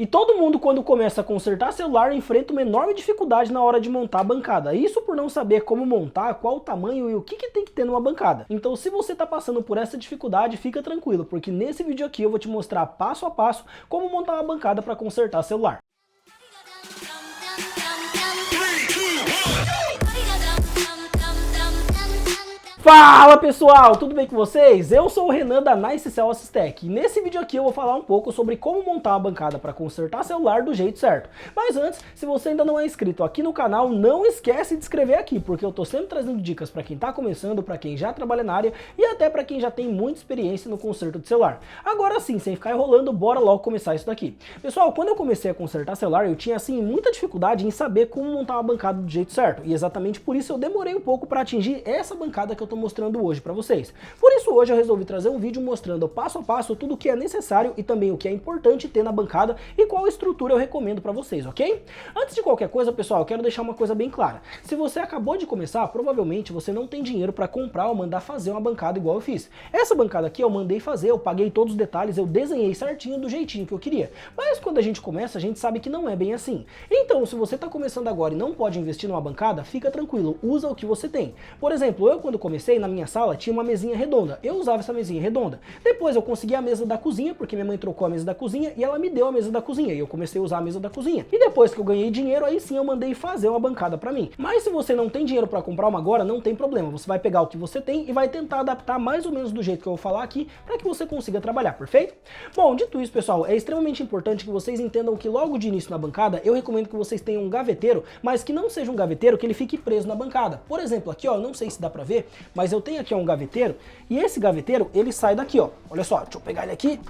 E todo mundo, quando começa a consertar celular, enfrenta uma enorme dificuldade na hora de montar a bancada. Isso por não saber como montar, qual o tamanho e o que tem que ter numa bancada. Então, se você está passando por essa dificuldade, fica tranquilo, porque nesse vídeo aqui eu vou te mostrar passo a passo como montar uma bancada para consertar celular. Fala pessoal, tudo bem com vocês? Eu sou o Renan da NiceCell Assistec e nesse vídeo aqui eu vou falar um pouco sobre como montar uma bancada para consertar celular do jeito certo. Mas antes, se você ainda não é inscrito aqui no canal, não esquece de se inscrever aqui, porque eu tô sempre trazendo dicas para quem tá começando, para quem já trabalha na área e até para quem já tem muita experiência no conserto de celular. Agora sim, sem ficar enrolando, bora logo começar isso daqui. Pessoal, quando eu comecei a consertar celular, eu tinha assim muita dificuldade em saber como montar uma bancada do jeito certo e exatamente por isso eu demorei um pouco para atingir essa bancada que eu tô mostrando hoje para vocês. Por isso hoje eu resolvi trazer um vídeo mostrando passo a passo tudo o que é necessário e também o que é importante ter na bancada e qual estrutura eu recomendo para vocês, ok? Antes de qualquer coisa, pessoal, eu quero deixar uma coisa bem clara. Se você acabou de começar, provavelmente você não tem dinheiro para comprar ou mandar fazer uma bancada igual eu fiz. Essa bancada aqui eu mandei fazer, eu paguei todos os detalhes, eu desenhei certinho do jeitinho que eu queria. Mas quando a gente começa, a gente sabe que não é bem assim. Então, se você está começando agora e não pode investir numa bancada, fica tranquilo, usa o que você tem. Por exemplo, eu quando comecei, na minha sala tinha uma mesinha redonda, eu usava essa mesinha redonda. Depois eu consegui a mesa da cozinha, porque minha mãe trocou a mesa da cozinha e ela me deu a mesa da cozinha, e eu comecei a usar a mesa da cozinha. E depois que eu ganhei dinheiro, aí sim eu mandei fazer uma bancada pra mim. Mas se você não tem dinheiro pra comprar uma agora, não tem problema, você vai pegar o que você tem e vai tentar adaptar mais ou menos do jeito que eu vou falar aqui, pra que você consiga trabalhar, perfeito? Bom, dito isso, pessoal, é extremamente importante que vocês entendam que logo de início na bancada, eu recomendo que vocês tenham um gaveteiro, mas que não seja um gaveteiro que ele fique preso na bancada. Por exemplo, aqui ó, não sei se dá pra ver, mas eu tenho aqui ó, um gaveteiro, e esse gaveteiro, ele sai daqui, ó. Olha só, deixa eu pegar ele aqui,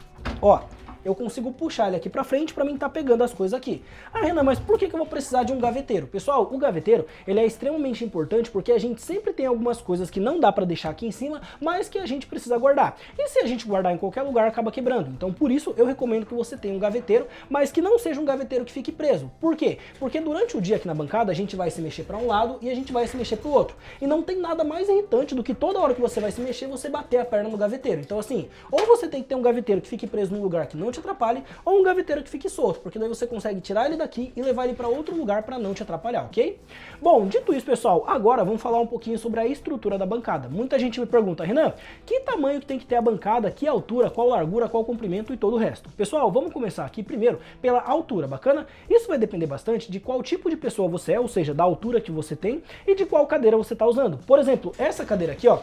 ó. Eu consigo puxar ele aqui pra frente pra mim tá pegando as coisas aqui. Ah, Renan, mas por que eu vou precisar de um gaveteiro? Pessoal, o gaveteiro, ele é extremamente importante porque a gente sempre tem algumas coisas que não dá pra deixar aqui em cima, mas que a gente precisa guardar. E se a gente guardar em qualquer lugar, acaba quebrando. Então, por isso, eu recomendo que você tenha um gaveteiro, mas que não seja um gaveteiro que fique preso. Por quê? Porque durante o dia aqui na bancada, a gente vai se mexer pra um lado e a gente vai se mexer pro outro. E não tem nada mais irritante do que toda hora que você vai se mexer, você bater a perna no gaveteiro. Então, assim, ou você tem que ter um gaveteiro que fique preso num lugar que não te atrapalhe, ou um gaveteiro que fique solto, porque daí você consegue tirar ele daqui e levar ele para outro lugar para não te atrapalhar, ok? Bom, dito isso, pessoal, agora vamos falar um pouquinho sobre a estrutura da bancada. Muita gente me pergunta, Renan, que tamanho que tem que ter a bancada, que altura, qual largura, qual comprimento e todo o resto? Pessoal, vamos começar aqui primeiro pela altura, bacana? Isso vai depender bastante de qual tipo de pessoa você é, ou seja, da altura que você tem e de qual cadeira você está usando. Por exemplo, essa cadeira aqui, ó,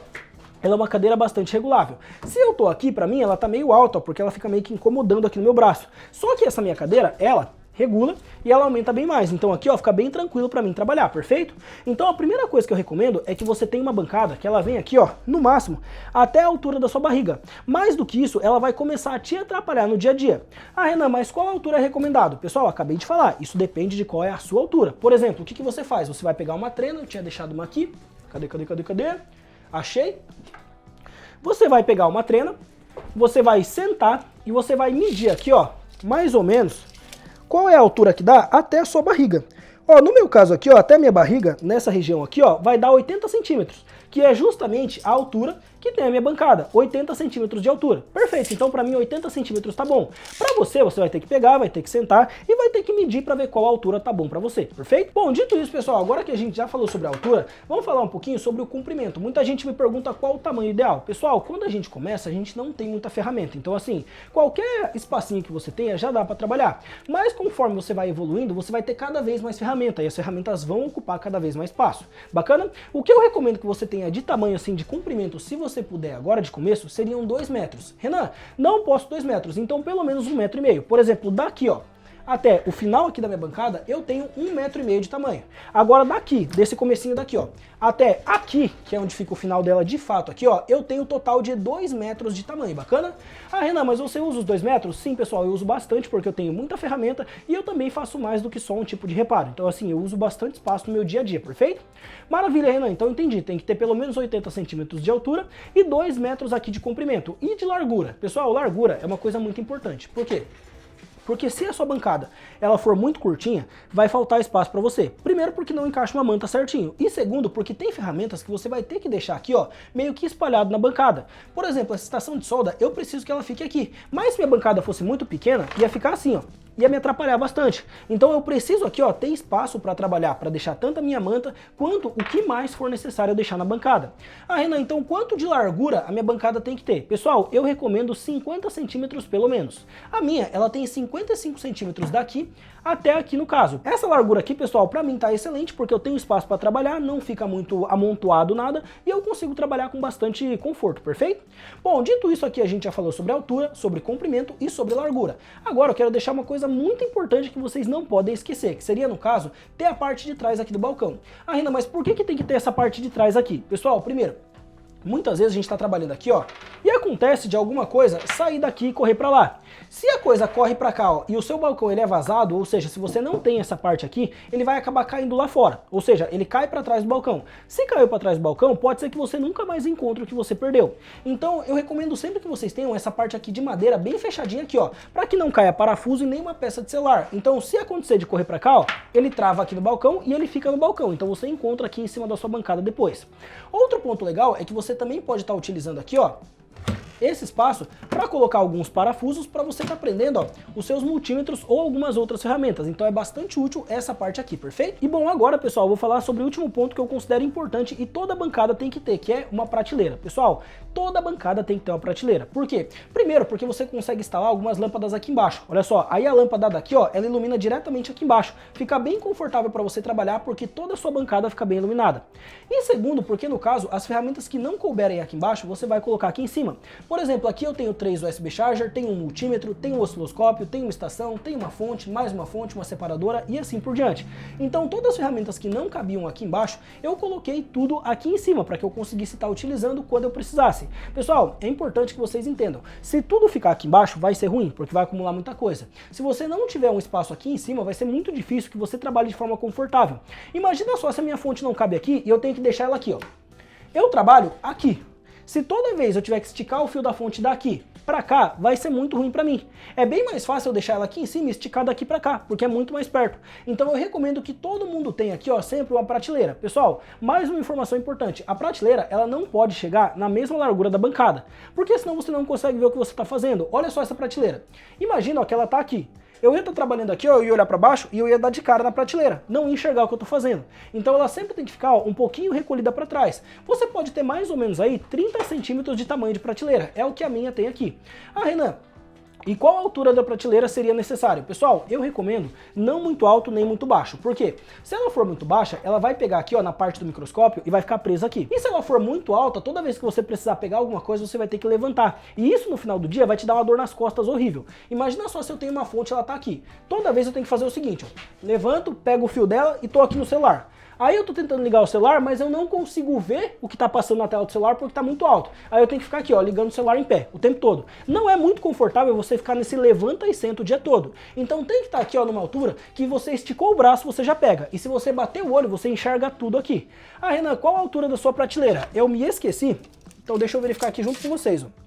ela é uma cadeira bastante regulável. Se eu tô aqui, pra mim, ela tá meio alta, ó, porque ela fica meio que incomodando aqui no meu braço. Só que essa minha cadeira, ela regula e ela aumenta bem mais. Então aqui, ó, fica bem tranquilo pra mim trabalhar, perfeito? Então a primeira coisa que eu recomendo é que você tenha uma bancada que ela vem aqui, ó, no máximo, até a altura da sua barriga. Mais do que isso, ela vai começar a te atrapalhar no dia a dia. Ah, Renan, mas qual altura é recomendado? Pessoal, acabei de falar, isso depende de qual é a sua altura. Por exemplo, o que você faz? Você vai pegar uma trena, eu tinha deixado uma aqui. Cadê? Achei. Você vai pegar uma trena, você vai sentar e você vai medir aqui, ó, mais ou menos, qual é a altura que dá até a sua barriga. Ó, no meu caso aqui, ó, até a minha barriga, nessa região aqui, ó, vai dar 80 centímetros, que é justamente a altura que tem a minha bancada, 80 centímetros de altura. Perfeito, então pra mim 80 centímetros tá bom. Pra você, você vai ter que pegar, vai ter que sentar e vai ter que medir pra ver qual altura tá bom pra você, perfeito? Bom, dito isso, pessoal, agora que a gente já falou sobre a altura, vamos falar um pouquinho sobre o comprimento. Muita gente me pergunta qual o tamanho ideal. Pessoal, quando a gente começa, a gente não tem muita ferramenta, então assim, qualquer espacinho que você tenha já dá pra trabalhar. Mas conforme você vai evoluindo, você vai ter cada vez mais ferramenta e as ferramentas vão ocupar cada vez mais espaço. Bacana? O que eu recomendo que você tenha de tamanho assim, de comprimento, se você puder agora de começo, seriam 2 metros. Renan, não posso 2 metros, então pelo menos 1,5 metro. Por exemplo, daqui ó, até o final aqui da minha bancada, eu tenho 1,5 metro de tamanho. Agora daqui, desse comecinho daqui ó, até aqui, que é onde fica o final dela de fato aqui ó, eu tenho um total de 2 metros de tamanho, bacana? Ah, Renan, mas você usa os 2 metros? Sim, pessoal, eu uso bastante porque eu tenho muita ferramenta e eu também faço mais do que só um tipo de reparo. Então assim, eu uso bastante espaço no meu dia a dia, perfeito? Maravilha, Renan, então entendi, tem que ter pelo menos 80 centímetros de altura e 2 metros aqui de comprimento. E de largura? Pessoal, largura é uma coisa muito importante. Por quê? Porque se a sua bancada ela for muito curtinha, vai faltar espaço para você. Primeiro porque não encaixa uma manta certinho. E segundo porque tem ferramentas que você vai ter que deixar aqui, ó, meio que espalhado na bancada. Por exemplo, essa estação de solda, eu preciso que ela fique aqui. Mas se minha bancada fosse muito pequena, ia ficar assim, ó. ia me atrapalhar bastante. Então eu preciso aqui, ó, ter espaço para trabalhar, para deixar tanto a minha manta quanto o que mais for necessário eu deixar na bancada. Ah, Renan, então quanto de largura a minha bancada tem que ter? Pessoal, eu recomendo 50 centímetros pelo menos. A minha, ela tem 55 centímetros daqui até aqui no caso. Essa largura aqui, pessoal, para mim tá excelente porque eu tenho espaço para trabalhar, não fica muito amontoado nada e eu consigo trabalhar com bastante conforto, perfeito? Bom, dito isso aqui, a gente já falou sobre altura, sobre comprimento e sobre largura. Agora eu quero deixar uma coisa muito importante que vocês não podem esquecer, que seria, no caso, ter a parte de trás aqui do balcão. Ah, Renan, mas por que tem que ter essa parte de trás aqui? Pessoal, primeiro, muitas vezes a gente está trabalhando aqui, ó, e acontece de alguma coisa sair daqui e correr para lá. Se a coisa corre para cá, ó, e o seu balcão ele é vazado, ou seja, se você não tem essa parte aqui, ele vai acabar caindo lá fora. Ou seja, ele cai para trás do balcão. Se caiu para trás do balcão, pode ser que você nunca mais encontre o que você perdeu. Então, eu recomendo sempre que vocês tenham essa parte aqui de madeira bem fechadinha aqui, ó, para que não caia parafuso e nem uma peça de celular. Então, se acontecer de correr para cá, ó, ele trava aqui no balcão e ele fica no balcão. Então, você encontra aqui em cima da sua bancada depois. Outro ponto legal é que você também pode estar utilizando aqui, ó, esse espaço para colocar alguns parafusos para você estar prendendo, ó, os seus multímetros ou algumas outras ferramentas. Então é bastante útil essa parte aqui, perfeito? E bom, agora, pessoal, eu vou falar sobre o último ponto que eu considero importante e toda bancada tem que ter, que é uma prateleira. Pessoal, toda bancada tem que ter uma prateleira. Por quê? Primeiro, porque você consegue instalar algumas lâmpadas aqui embaixo. Olha só, aí a lâmpada daqui, ó, ela ilumina diretamente aqui embaixo. Fica bem confortável para você trabalhar porque toda a sua bancada fica bem iluminada. E segundo, porque no caso, as ferramentas que não couberem aqui embaixo, você vai colocar aqui em cima. Por exemplo, aqui eu tenho 3 USB Charger, tenho um multímetro, tenho um osciloscópio, tenho uma estação, tenho uma fonte, mais uma fonte, uma separadora e assim por diante. Então todas as ferramentas que não cabiam aqui embaixo, eu coloquei tudo aqui em cima para que eu conseguisse estar utilizando quando eu precisasse. Pessoal, é importante que vocês entendam, se tudo ficar aqui embaixo vai ser ruim, porque vai acumular muita coisa. Se você não tiver um espaço aqui em cima, vai ser muito difícil que você trabalhe de forma confortável. Imagina só se a minha fonte não cabe aqui e eu tenho que deixar ela aqui, ó. Eu trabalho aqui. Se toda vez eu tiver que esticar o fio da fonte daqui para cá, vai ser muito ruim para mim. É bem mais fácil eu deixar ela aqui em cima e esticar daqui para cá, porque é muito mais perto. Então eu recomendo que todo mundo tenha aqui, ó, sempre uma prateleira. Pessoal, mais uma informação importante. A prateleira, ela não pode chegar na mesma largura da bancada, porque senão você não consegue ver o que você está fazendo. Olha só essa prateleira. Imagina, ó, que ela tá aqui. Eu ia estar trabalhando aqui, ó, eu ia olhar para baixo e eu ia dar de cara na prateleira, não ia enxergar o que eu estou fazendo. Então ela sempre tem que ficar, ó, um pouquinho recolhida para trás. Você pode ter mais ou menos aí 30 centímetros de tamanho de prateleira, é o que a minha tem aqui. Ah, Renan, e qual a altura da prateleira seria necessário? Pessoal, eu recomendo não muito alto nem muito baixo. Por quê? Se ela for muito baixa, ela vai pegar aqui, ó, na parte do microscópio e vai ficar presa aqui. E se ela for muito alta, toda vez que você precisar pegar alguma coisa, você vai ter que levantar. E isso no final do dia vai te dar uma dor nas costas horrível. Imagina só se eu tenho uma fonte, ela tá aqui. Toda vez eu tenho que fazer o seguinte, ó, levanto, pego o fio dela e tô aqui no celular. Aí eu tô tentando ligar o celular, mas eu não consigo ver o que tá passando na tela do celular porque tá muito alto. Aí eu tenho que ficar aqui, ó, ligando o celular em pé o tempo todo. Não é muito confortável você ficar nesse levanta e senta o dia todo. Então tem que estar aqui, ó, numa altura que você esticou o braço, você já pega. E se você bater o olho, você enxerga tudo aqui. Ah, Renan, qual a altura da sua prateleira? Eu me esqueci, então deixa eu verificar aqui junto com vocês, ó.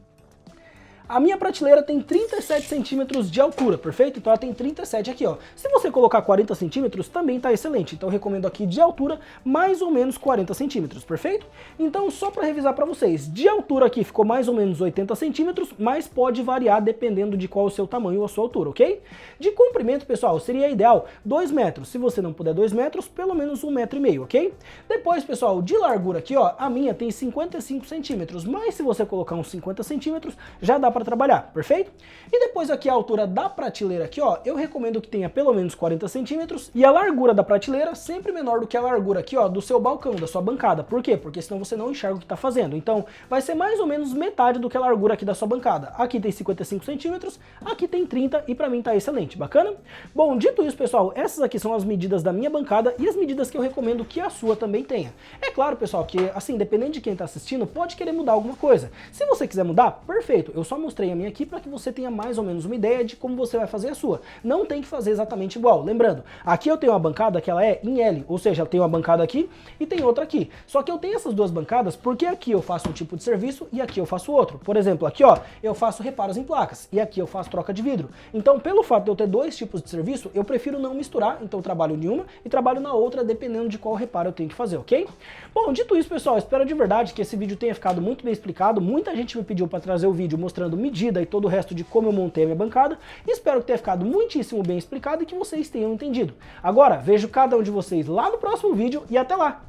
A minha prateleira tem 37 centímetros de altura, perfeito? Então ela tem 37 aqui, ó. Se você colocar 40 centímetros, também tá excelente. Então eu recomendo aqui de altura, mais ou menos 40 centímetros, perfeito? Então só para revisar para vocês, de altura aqui ficou mais ou menos 80 centímetros, mas pode variar dependendo de qual o seu tamanho ou a sua altura, ok? De comprimento, pessoal, seria ideal 2 metros. Se você não puder 2 metros, pelo menos 1,5 metros, ok? Depois, pessoal, de largura aqui, ó, a minha tem 55 centímetros, mas se você colocar uns 50 centímetros, já dá para trabalhar, perfeito? E depois aqui a altura da prateleira aqui, ó, eu recomendo que tenha pelo menos 40 centímetros e a largura da prateleira sempre menor do que a largura aqui, ó, do seu balcão, da sua bancada. Por quê? Porque senão você não enxerga o que está fazendo. Então vai ser mais ou menos metade do que a largura aqui da sua bancada. Aqui tem 55 centímetros, aqui tem 30 e para mim tá excelente, bacana? Bom, dito isso, pessoal, essas aqui são as medidas da minha bancada e as medidas que eu recomendo que a sua também tenha. É claro, pessoal, que assim, dependendo de quem está assistindo, pode querer mudar alguma coisa. Se você quiser mudar, perfeito, eu só mostrei a minha aqui para que você tenha mais ou menos uma ideia de como você vai fazer a sua. Não tem que fazer exatamente igual. Lembrando, aqui eu tenho uma bancada que ela é em L, ou seja, eu tenho uma bancada aqui e tem outra aqui. Só que eu tenho essas duas bancadas porque aqui eu faço um tipo de serviço e aqui eu faço outro. Por exemplo, aqui, ó, eu faço reparos em placas e aqui eu faço troca de vidro. Então, pelo fato de eu ter dois tipos de serviço, eu prefiro não misturar, então eu trabalho em uma e trabalho na outra, dependendo de qual reparo eu tenho que fazer, ok? Bom, dito isso, pessoal, espero de verdade que esse vídeo tenha ficado muito bem explicado. Muita gente me pediu para trazer o vídeo mostrando dado medida e todo o resto de como eu montei a minha bancada. Espero que tenha ficado muitíssimo bem explicado e que vocês tenham entendido. Agora, vejo cada um de vocês lá no próximo vídeo e até lá!